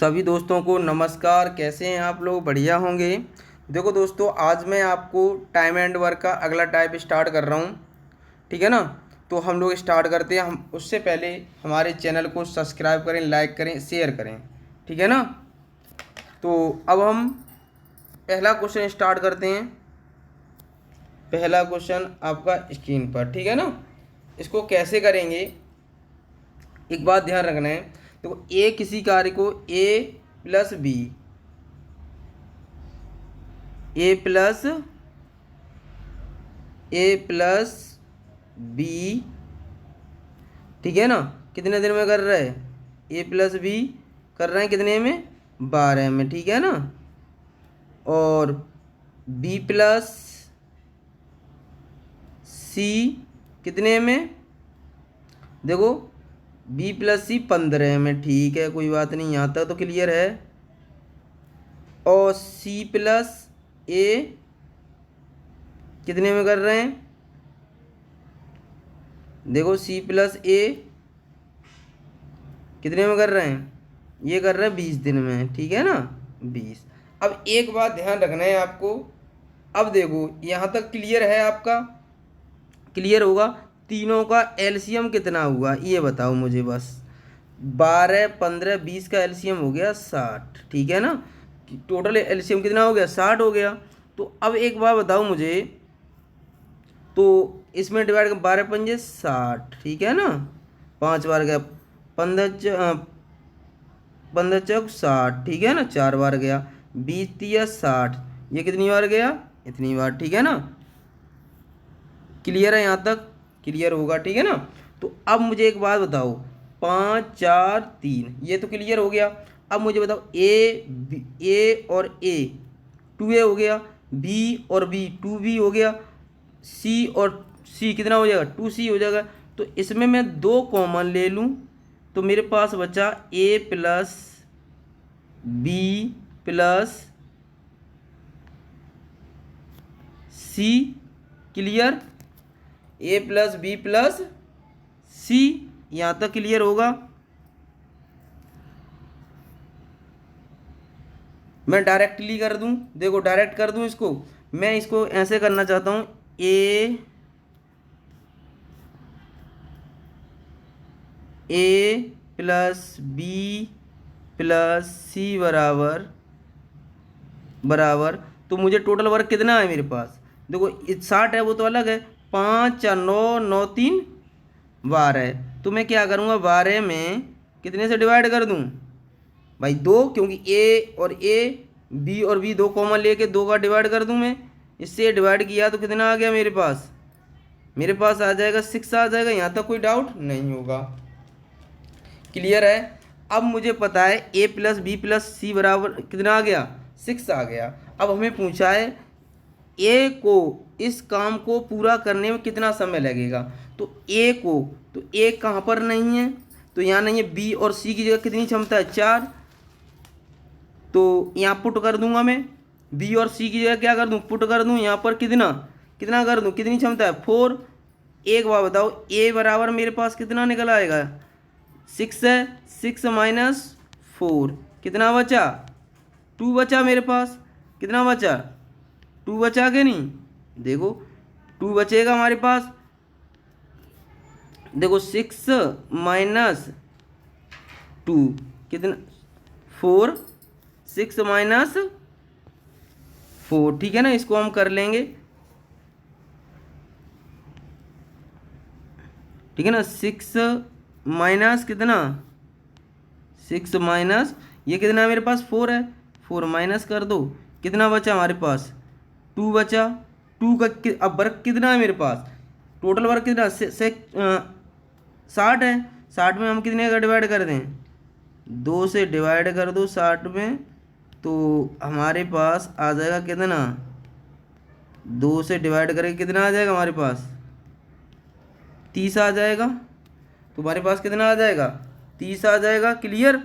सभी दोस्तों को नमस्कार। कैसे हैं आप लोग? बढ़िया होंगे। देखो दोस्तों, आज मैं आपको टाइम एंड वर्क का अगला टाइप स्टार्ट कर रहा हूँ। ठीक है ना? तो हम लोग स्टार्ट करते हैं। हम उससे पहले हमारे चैनल को सब्सक्राइब करें, लाइक करें, शेयर करें। ठीक है ना? तो अब हम पहला क्वेश्चन स्टार्ट करते हैं। पहला क्वेश्चन आपका स्क्रीन पर। ठीक है ना? इसको कैसे करेंगे, एक बात ध्यान रखना है। तो ए किसी कार्य को ए प्लस बी, ए प्लस बी, ठीक है ना, कितने दिन में कर रहा है? ए प्लस बी कर रहे हैं कितने में? 12 में। ठीक है ना? और बी प्लस सी कितने में? देखो, बी प्लस सी 15 में। ठीक है, कोई बात नहीं, यहाँ तक तो क्लियर है। और सी प्लस ए कितने में कर रहे हैं? देखो, सी प्लस ए कितने में कर रहे हैं? ये कर रहे हैं 20 दिन में। ठीक है ना? 20। अब एक बात ध्यान रखना है आपको। अब देखो, यहाँ तक क्लियर है आपका? क्लियर होगा। तीनों का एलसीएम कितना हुआ ये बताओ मुझे बस। 12, 15, 20 का एलसीएम हो गया 60। ठीक है ना? टोटल एलसीएम कितना हो गया? 60 हो गया। तो अब एक बात बताओ मुझे, तो इसमें डिवाइड कर 12 पंजे 60। ठीक है ना? 5 बार गया, 15 चौक 60। ठीक है ना? 4 बार गया, 20 तिया 60। ये कितनी बार गया? इतनी बार। ठीक है ना? क्लियर है? यहाँ तक क्लियर होगा। ठीक है ना? तो अब मुझे एक बात बताओ, 5 4 3 ये तो क्लियर हो गया। अब मुझे बताओ, ए और ए 2A हो गया, बी और बी 2B हो गया, सी और सी कितना हो जाएगा? 2C हो जाएगा। तो इसमें मैं 2 कॉमन ले लूँ तो मेरे पास बचा ए प्लस बी प्लस सी। क्लियर? ए प्लस बी प्लस सी, यहाँ तक क्लियर होगा। मैं डायरेक्टली कर दूं, देखो डायरेक्ट कर दूं इसको। मैं इसको ऐसे करना चाहता हूं, ए प्लस बी प्लस सी बराबर बराबर। तो मुझे टोटल वर्क कितना है मेरे पास? देखो, 60 है वो तो अलग है। 5 4 9 9 3 12। तो मैं क्या करूँगा, 12 में कितने से डिवाइड कर दूँ भाई? 2, क्योंकि ए और ए, बी और बी 2 कॉमन लेके 2 का डिवाइड कर दूँ मैं। इससे डिवाइड किया तो कितना आ गया मेरे पास? मेरे पास आ जाएगा 6 आ जाएगा। यहाँ तक कोई डाउट नहीं होगा। क्लियर है? अब मुझे पता है ए प्लस बी प्लस सी बराबर कितना आ गया? 6 आ गया। अब हमें पूछा है ए को, इस काम को पूरा करने में कितना समय लगेगा। तो ए को, तो ए कहाँ पर नहीं है? तो यहाँ नहीं है। बी और सी की जगह कितनी क्षमता है? 4। तो यहाँ पुट कर दूंगा मैं। बी और सी की जगह क्या कर दूँ? पुट कर दूँ। यहाँ पर कितना कितना कर दूँ? कितनी क्षमता है? 4। एक बार बताओ, ए बराबर मेरे पास कितना निकल आएगा? 6 है। 6 माइनस 4 कितना बचा? 2 बचा मेरे पास। कितना बचा? 2 बचा के नहीं? देखो, 2 बचेगा हमारे पास। देखो, 6 माइनस 2 कितना? 4। 6 माइनस 4। ठीक है ना? इसको हम कर लेंगे। ठीक है ना? 6 माइनस कितना? 6 माइनस ये कितना है मेरे पास? 4 है। 4 माइनस कर दो, कितना बचा हमारे पास? 2 बचा। 2 का अब वर्क कितना है मेरे पास? टोटल वर्क कितना? 60 है। 60 में हम कितने का डिवाइड कर दें? 2 से डिवाइड कर दो 60 में, तो हमारे पास आ जाएगा कितना? 2 से डिवाइड करके कितना आ जाएगा हमारे पास? 30 आ जाएगा। तो हमारे पास कितना आ जाएगा? 30 आ जाएगा। क्लियर?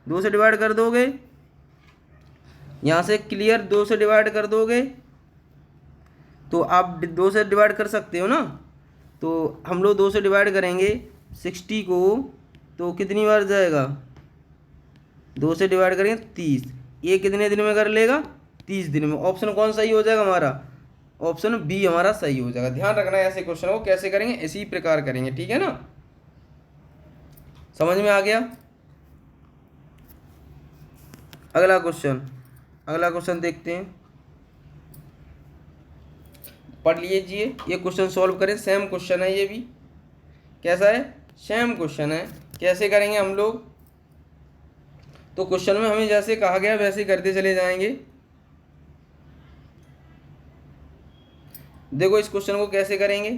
2 से डिवाइड कर दोगे, यहाँ से क्लियर 2 से डिवाइड कर दोगे तो आप 2 से डिवाइड कर सकते हो ना। तो हम लोग 2 से डिवाइड करेंगे 60 को, तो कितनी बार जाएगा? 2 से डिवाइड करेंगे 30, ये कितने दिन में कर लेगा? 30 दिन में। ऑप्शन कौन सही हो जाएगा हमारा? ऑप्शन बी हमारा सही हो जाएगा। ध्यान रखना है ऐसे क्वेश्चन को कैसे करेंगे, इसी प्रकार करेंगे, ठीक है ना? समझ में आ गया? अगला क्वेश्चन देखते हैं, पढ़ लीजिए। ये क्वेश्चन सॉल्व करें, सेम क्वेश्चन है ये भी। कैसा है? सेम क्वेश्चन है। कैसे करेंगे हम लोग? तो क्वेश्चन में हमें जैसे कहा गया वैसे करते चले जाएंगे। देखो इस क्वेश्चन को कैसे करेंगे।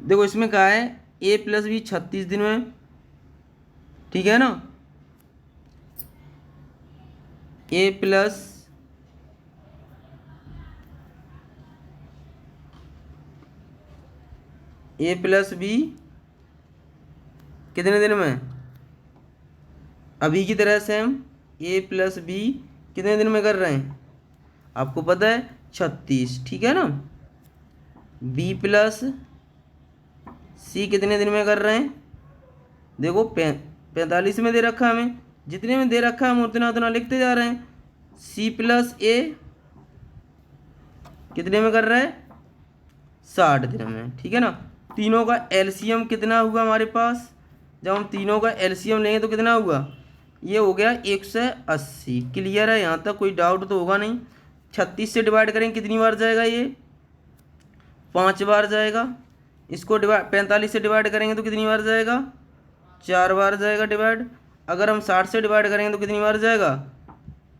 देखो इसमें कहा है a प्लस बी 36 दिन में, ठीक है ना? a प्लस बी कितने दिन में? अभी की तरह सेम a प्लस बी कितने दिन में कर रहे हैं? आपको पता है 36, ठीक है ना? b प्लस सी कितने दिन में कर रहे हैं? देखो 45 में दे रखा है हमें, जितने में दे रखा है हम उतना उतना लिखते जा रहे हैं। c प्लस ए कितने में कर रहा है? 60 दिन में, ठीक है ना? तीनों का एलसीएम कितना हुआ हमारे पास? जब हम तीनों का एलसीएम लेंगे तो कितना हुआ? ये हो गया 180। क्लियर है? यहाँ तक कोई डाउट तो होगा नहीं। 36 से डिवाइड करेंगे कितनी बार जाएगा? ये 5 बार जाएगा। इसको 45 से डिवाइड करेंगे तो कितनी बार जाएगा? 4 बार जाएगा डिवाइड। अगर हम 60 से डिवाइड करेंगे तो कितनी बार जाएगा?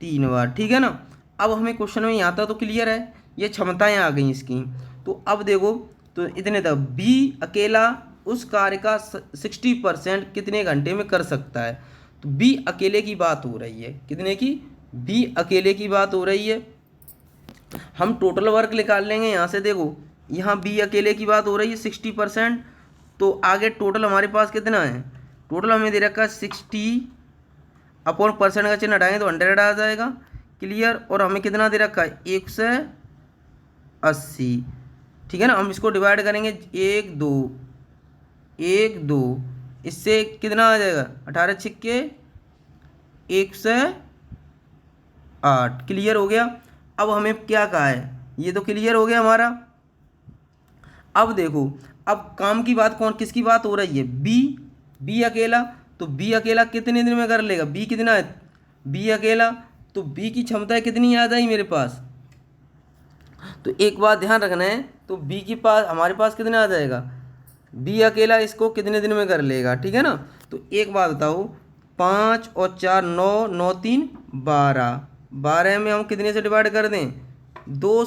3 बार, ठीक है ना? अब हमें क्वेश्चन में यहाँ तक तो क्लियर है, ये क्षमताएँ आ गई इसकी। तो अब देखो, तो इतने तक बी अकेला उस कार्य का 60% कितने घंटे में कर सकता है? तो बी अकेले की बात हो रही है। कितने की? बी अकेले की बात हो रही है। हम टोटल वर्क निकाल लेंगे यहाँ से। देखो यहाँ बी अकेले की बात हो रही है 60%, तो आगे टोटल हमारे पास कितना है? टोटल हमें दे रखा है 60 अपॉन परसेंट का चिन्ह हटाएंगे तो 100 आ जाएगा। क्लियर? और हमें कितना दे रखा है? 180, ठीक है ना? हम इसको डिवाइड करेंगे 1 2, इससे कितना आ जाएगा? 18 छिक्के 108। क्लियर हो गया? अब हमें क्या कहा है? ये तो क्लियर हो गया हमारा। अब देखो, अब काम की बात किसकी बात हो रही है? बी अकेला। तो बी अकेला कितने दिन में कर लेगा? बी कितना है? बी अकेला, तो बी की क्षमता कितनी आ जाएगी मेरे पास? तो एक बात ध्यान रखना है, तो बी के पास हमारे पास कितना आ जाएगा? बी अकेला इसको कितने दिन में कर लेगा, ठीक है ना? तो एक बात बताओ, 5 और 4 9, 9 3 12, 12 में हम कितने से डिवाइड कर दें? 2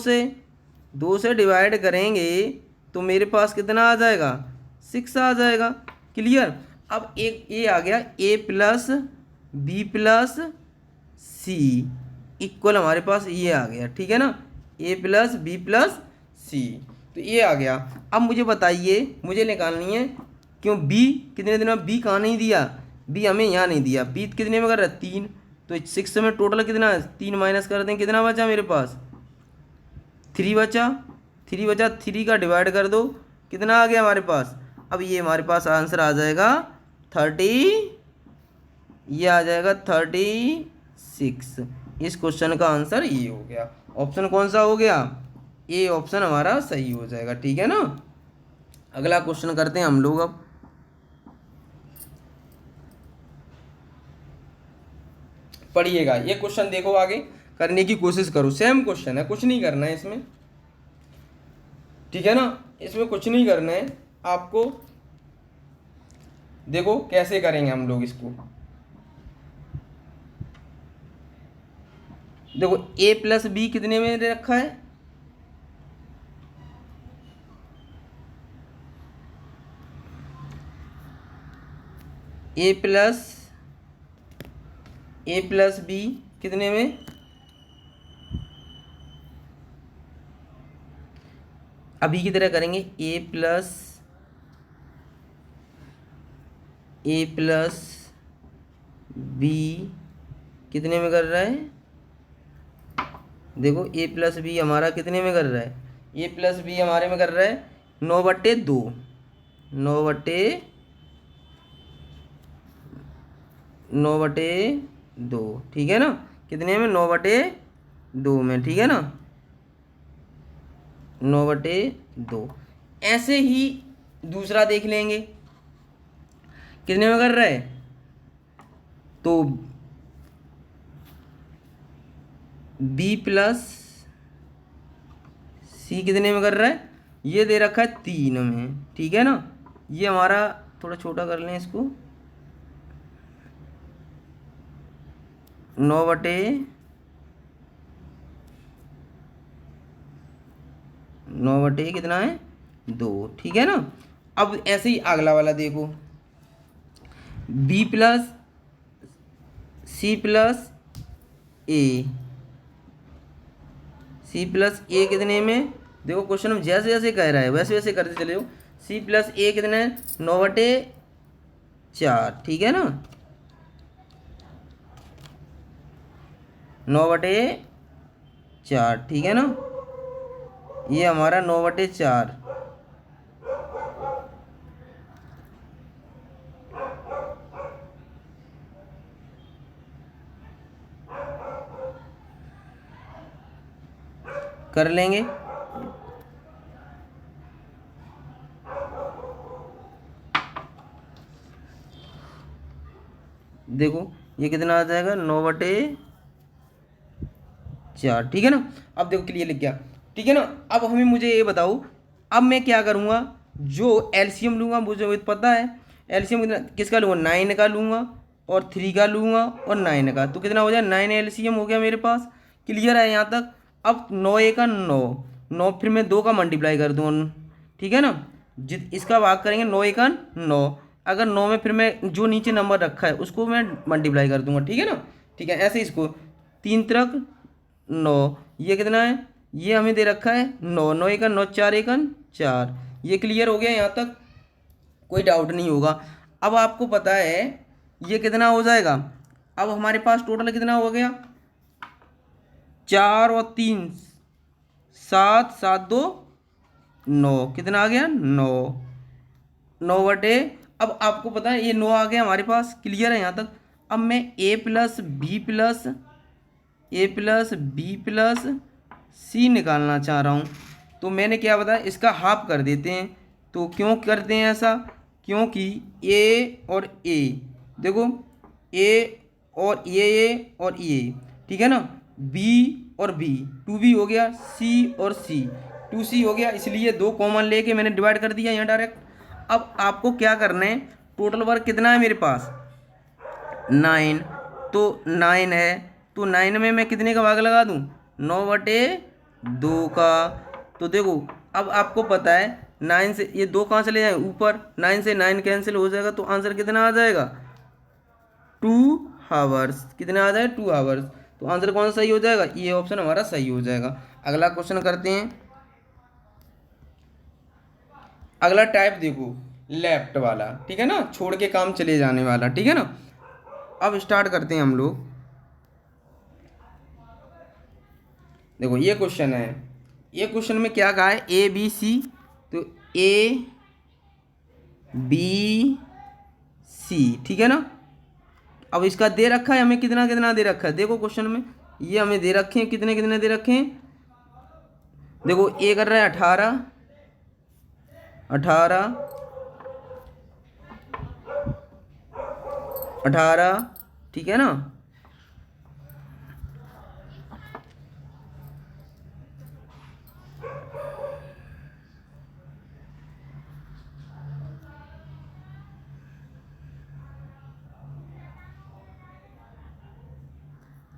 से डिवाइड करेंगे तो मेरे पास कितना आ जाएगा? 6 आ जाएगा। क्लियर? अब एक ये आ गया a plus B plus C equal हमारे पास ये आ गया, ठीक है ना? a plus B plus C, तो ये आ गया। अब मुझे बताइए, मुझे निकालनी है, क्यों b कितने दिन में? b कहाँ नहीं दिया? b हमें यहाँ नहीं दिया। b कितने में कर रहा है? 3। तो 6 में टोटल कितना है? 3 माइनस कर दें, कितना बचा मेरे पास? 3 बचा। 3 का डिवाइड कर दो, कितना आ गया हमारे पास? अब ये हमारे पास आंसर आ जाएगा 30, ये आ जाएगा 36। इस क्वेश्चन का आंसर ये हो गया। ऑप्शन कौन सा हो गया? ए ऑप्शन हमारा सही हो जाएगा, ठीक है ना? अगला क्वेश्चन करते हैं हम लोग। अब पढ़िएगा ये क्वेश्चन, देखो आगे करने की कोशिश करो। सेम क्वेश्चन है, कुछ नहीं करना है इसमें, ठीक है ना? इसमें कुछ नहीं करना है आपको। देखो कैसे करेंगे हम लोग इसको। देखो a प्लस बी कितने में दे रखा है? a प्लस बी कितने में? अभी की तरह करेंगे। a प्लस बी कितने में कर रहा है? देखो a प्लस बी हमारा कितने में कर रहा है? a प्लस बी हमारे में कर रहा है 9/2, 9/2, ठीक है ना, कितने में, 9/2 में, ठीक है ना, 9/2। ऐसे ही दूसरा देख लेंगे कितने में कर रहा है, तो B+C कितने में कर रहा है, ये दे रखा है 3 में, ठीक है ना। ये हमारा थोड़ा छोटा कर लें इसको, 9/9 कितना है, 2, ठीक है ना। अब ऐसे ही अगला वाला देखो, B+C+A, C+A कितने में, देखो क्वेश्चन में जैसे जैसे कह रहा है वैसे वैसे करते चले जाओ। C+A कितने है, 9/4, ठीक है ना, 9/4, ठीक है ना, ये हमारा 9/4। कर लेंगे, देखो ये कितना आ जाएगा, 9/4, ठीक है ना। अब देखो क्लियर लिख गया, ठीक है ना। अब हमें मुझे ये बताओ, अब मैं क्या करूँगा, जो एलसीएम लूँगा मुझे पता है, एलसीएम किसका लूँगा, 9 का लूँगा और 3 का लूँगा और 9 का, तो कितना हो जाए, 9 एलसीएम हो गया मेरे पास। क्लियर है यहाँ तक। अब 9 का 9, 9 फिर मैं 2 का मल्टीप्लाई कर दूँ, ठीक है ना, इसका भाग करेंगे 9 का 9, अगर 9 में फिर मैं जो नीचे नंबर रखा है उसको मैं मल्टीप्लाई कर दूंगा, ठीक है ना। ठीक है, ऐसे इसको 3 तिरक 9, ये कितना है, ये हमें दे रखा है 9, 9 का 9, 4 का 4। ये क्लियर हो गया, यहाँ तक कोई डाउट नहीं होगा। अब आपको पता है ये कितना हो जाएगा, अब हमारे पास टोटल कितना हो गया, 4 और 3 7, 7 2 9, कितना आ गया, 9, 9/, अब आपको पता है ये 9 आ गया हमारे पास। क्लियर है यहाँ तक। अब मैं A+B+C निकालना चाह रहा हूँ, तो मैंने क्या बताया, इसका हाफ कर देते हैं। तो क्यों करते हैं ऐसा, क्योंकि A और A, देखो A और ये और ये, ठीक है ना, B और B, 2B हो गया, C और C, 2C हो गया, इसलिए 2 कॉमन लेके मैंने डिवाइड कर दिया यहाँ डायरेक्ट। अब आपको क्या करना है, टोटल वर्क कितना है मेरे पास, 9, तो 9 है, तो 9 में मैं कितने का भाग लगा दूँ, 9/2 का। तो देखो अब आपको पता है 9 से ये 2 कहाँ चले जाए ऊपर, 9 से 9 कैंसिल हो जाएगा, तो आंसर कितना आ जाएगा, 2 आवर्स, कितना आ जाएगा, 2 आवर्स। तो आंसर कौन सा सही हो जाएगा, ये ऑप्शन हमारा सही हो जाएगा। अगला क्वेश्चन करते हैं। अगला टाइप देखो, लेफ्ट वाला, ठीक है ना, छोड़ के काम चले जाने वाला, ठीक है ना। अब स्टार्ट करते हैं हम लोग। देखो ये क्वेश्चन है, ये क्वेश्चन में क्या कहा है, ABC, तो ABC, ठीक है ना। अब इसका दे रखा है हमें, कितना कितना दे रखा है, देखो क्वेश्चन में ये हमें दे रखे हैं, कितने कितने दे रखे हैं, देखो A कर रहा है 18, 18, ठीक है ना।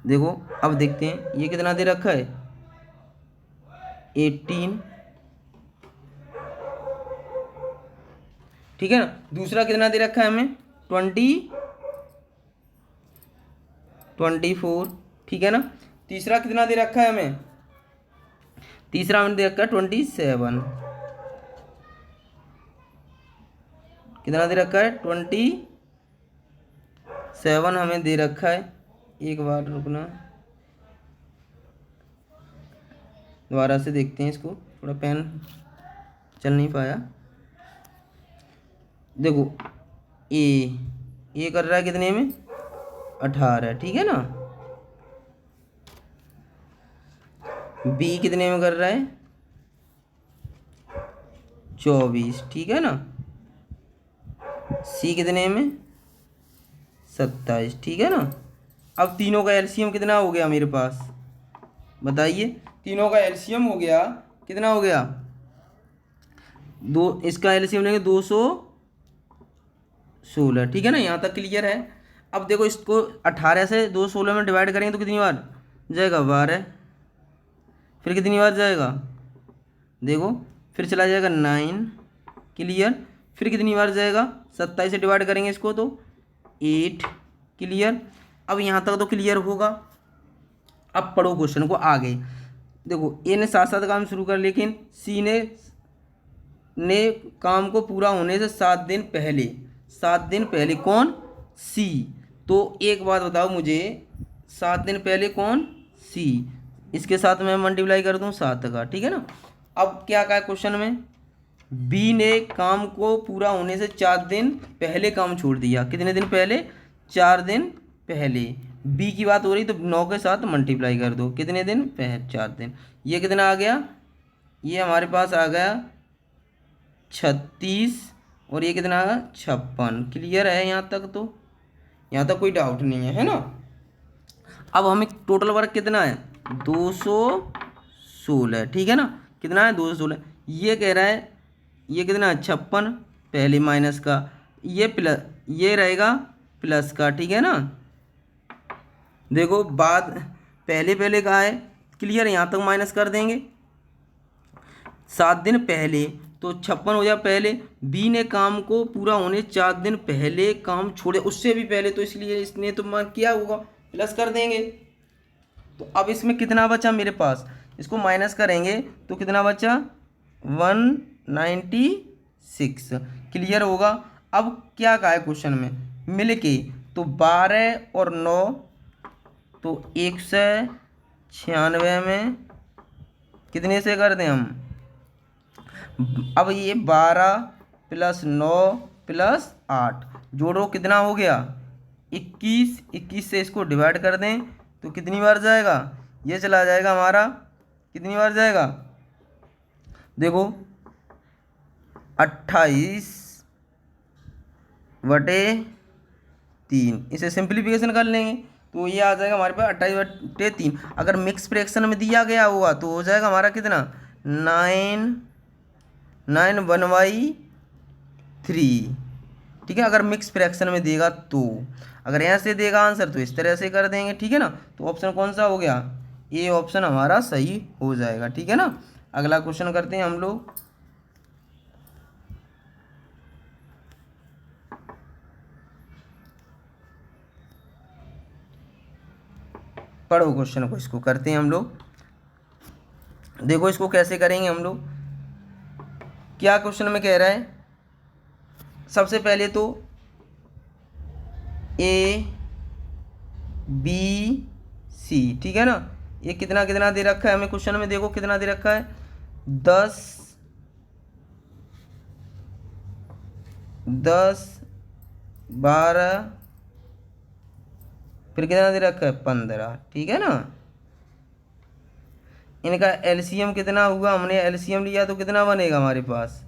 देखो अब देखते हैं ये कितना दे रखा है, 18, ठीक है ना। दूसरा कितना दे रखा है हमें, 24, ठीक है ना। तीसरा कितना दे रखा है हमें, तीसरा हमें दे रखा है 27, कितना दे रखा है, 27 हमें दे रखा है। एक बार रुकना, दोबारा से देखते हैं इसको, थोड़ा पेन चल नहीं पाया। देखो ए कर रहा है कितने में, 18, ठीक है ना। बी कितने में कर रहा है? 24, ठीक है ना। सी कितने में? 27, ठीक है ना। अब तीनों का एलसीएम कितना हो गया मेरे पास, बताइए। तीनों का एलसीएम हो गया, कितना हो गया? दो, इसका एलसीएम लेंगे 216, ठीक है ना। यहाँ तक क्लियर है। अब देखो इसको 18 से 216 में डिवाइड करेंगे तो कितनी बार जाएगा? 12। फिर कितनी बार जाएगा? देखो फिर चला जाएगा 9, क्लियर। फिर कितनी बार जाएगा? 27 से डिवाइड करेंगे इसको तो 8, क्लियर। अब यहाँ तक तो क्लियर होगा। अब पढ़ो क्वेश्चन को आगे। देखो ए ने साथ साथ काम शुरू कर, लेकिन सी ने काम को पूरा होने से 7 दिन पहले, 7 दिन पहले कौन? सी। तो एक बात बताओ मुझे, 7 दिन पहले कौन? सी। इसके साथ मैं मल्टीप्लाई कर दूं 7 का, ठीक है ना। अब क्या कहा क्वेश्चन में? बी ने काम को पूरा होने से 4 दिन पहले काम छोड़ दिया। कितने दिन पहले? 4 दिन पहले। बी की बात हो रही तो 9 के साथ मल्टीप्लाई कर दो। कितने दिन पहले? 4 दिन। ये कितना आ गया? ये हमारे पास आ गया 36, और ये कितना आ गया? 56। क्लियर है यहाँ तक? तो यहाँ तक कोई डाउट नहीं है ना। अब हमें टोटल वर्क कितना है? 216, ठीक है ना। कितना है? 216। ये कह रहा है ये कितना है? 56 पहले माइनस का, ये प्लस, ये रहेगा प्लस का, ठीक है ना। देखो बाद पहले पहले का है, क्लियर। यहाँ तक माइनस कर देंगे 7 दिन पहले, तो 56 हो जाए पहले। बी ने काम को पूरा होने 4 दिन पहले काम छोड़े, उससे भी पहले, तो इसलिए इसने तो मान किया होगा, प्लस कर देंगे। तो अब इसमें कितना बचा मेरे पास? इसको माइनस करेंगे तो कितना बचा? 196, क्लियर होगा। अब क्या कहा है क्वेश्चन में? मिल के, तो 12 और 9 तो 196 में कितने से कर दें हम? अब ये 12 प्लस 9 प्लस 8 जोड़ो, कितना हो गया? 21। 21 से इसको डिवाइड कर दें तो कितनी बार जाएगा? ये चला जाएगा हमारा, कितनी बार जाएगा? देखो 28/3। इसे सिंप्लीफिकेशन कर लेंगे तो ये आ जाएगा हमारे पास 28/3। अगर मिक्स फ्रैक्शन में दिया गया होगा तो हो जाएगा हमारा कितना? 9/3, ठीक है। अगर मिक्स फ्रैक्शन में देगा तो, अगर ऐसे देगा आंसर तो इस तरह से कर देंगे, ठीक है ना। तो ऑप्शन कौन सा हो गया? ए ऑप्शन हमारा सही हो जाएगा, ठीक है ना। अगला क्वेश्चन करते हैं हम लोग। पढ़ो क्वेश्चन को, इसको करते हैं हम लोग। देखो इसको कैसे करेंगे हम लोग। क्या क्वेश्चन में कह रहा है? सबसे पहले तो ए बी सी, ठीक है ना। ये कितना कितना दे रखा है हमें क्वेश्चन में? देखो कितना दे रखा है? 10 12, फिर कितना दे रखा है? 15, ठीक है ना। इनका एलसीएम कितना हुआ? हमने एलसीएम लिया तो कितना बनेगा हमारे पास?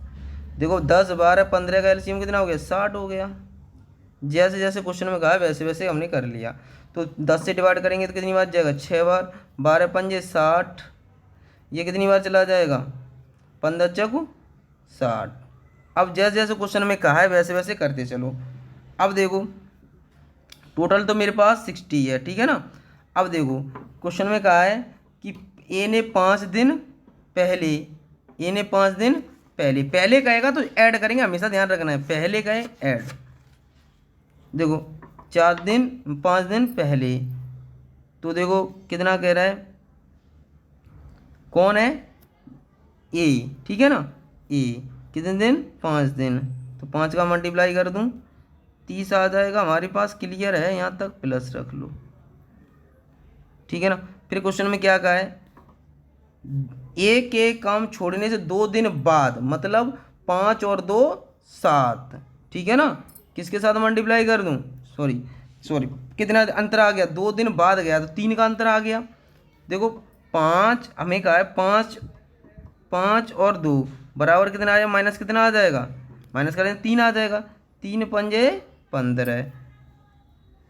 देखो 10 12 15 का एलसीएम कितना हो गया? 60 हो गया। जैसे जैसे क्वेश्चन में कहा वैसे वैसे हमने कर लिया। तो 10 से डिवाइड करेंगे तो कितनी बार जाएगा? 6 बार। 12 पंजे 60, ये कितनी बार चला जाएगा? 15 चौको 60। अब जैसे जैसे क्वेश्चन में कहा है वैसे वैसे करते चलो। अब देखो टोटल तो मेरे पास 60 है, ठीक है ना। अब देखो क्वेश्चन में कहा है कि ए ने 5 दिन पहले, ए ने 5 दिन पहले, पहले कहेगा तो ऐड करेंगे, हमेशा ध्यान रखना है, पहले कहे ऐड। देखो 4 दिन 5 दिन पहले, तो देखो कितना कह रहा है? कौन है? ए, ठीक है ना। ए कितने दिन? 5 दिन। तो 5 का मल्टीप्लाई कर दूं 30 आ जाएगा हमारे पास, क्लियर है। यहाँ तक प्लस रख लो, ठीक है ना। फिर क्वेश्चन में क्या कहा है? ए के काम छोड़ने से 2 दिन बाद, मतलब 5 और 2 7, ठीक है ना। किसके साथ मल्टीप्लाई कर दूं? सॉरी, सॉरी, कितना अंतर आ गया, 2 दिन बाद गया तो 3 का अंतर आ गया। देखो 5 हमें कहा है 5, 5 और 2 बराबर कितना आया, माइनस कितना आ जाएगा, माइनस करें 3 आ जाएगा, 3 पंजे 15,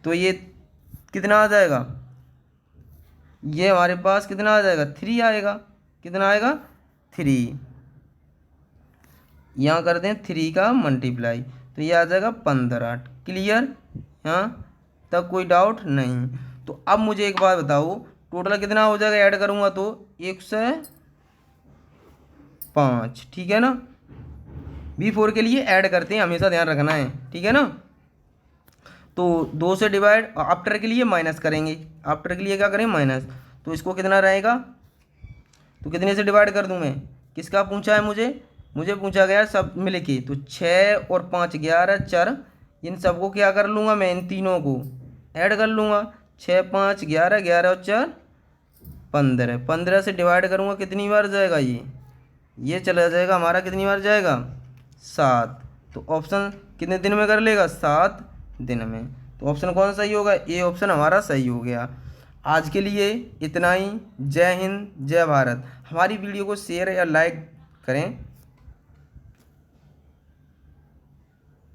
तो ये कितना आ जाएगा, ये हमारे पास कितना आ जाएगा 3 आएगा, कितना आएगा 3, यहाँ कर दें 3 का मल्टीप्लाई तो ये आ जाएगा 15। क्लियर, यहाँ तक कोई डाउट नहीं। तो अब मुझे एक बात बताओ, टोटल कितना हो जाएगा, ऐड करूँगा तो 105, ठीक है ना। B4 के लिए ऐड करते हैं, हमेशा ध्यान रखना है, ठीक है ना। तो 2 से डिवाइड, आफ्टर के लिए माइनस करेंगे, आफ्टर के लिए क्या करें माइनस, तो इसको कितना रहेगा, तो कितने से डिवाइड कर दूं मैं, किसका पूछा है मुझे पूछा गया सब मिल के, तो 6 और 5 11 4, इन सबको क्या कर लूँगा मैं, इन तीनों को ऐड कर लूँगा, 6 5 11, 11 और 4 15, 15 से डिवाइड करूँगा कितनी बार जाएगा, ये चला जाएगा हमारा कितनी बार जाएगा 7। तो ऑप्शन कितने दिन में कर लेगा, 7 दिन में। तो ऑप्शन कौन सही होगा, ए ऑप्शन हमारा सही हो गया। आज के लिए इतना ही। जय हिंद, जय भारत। हमारी वीडियो को शेयर या लाइक करें।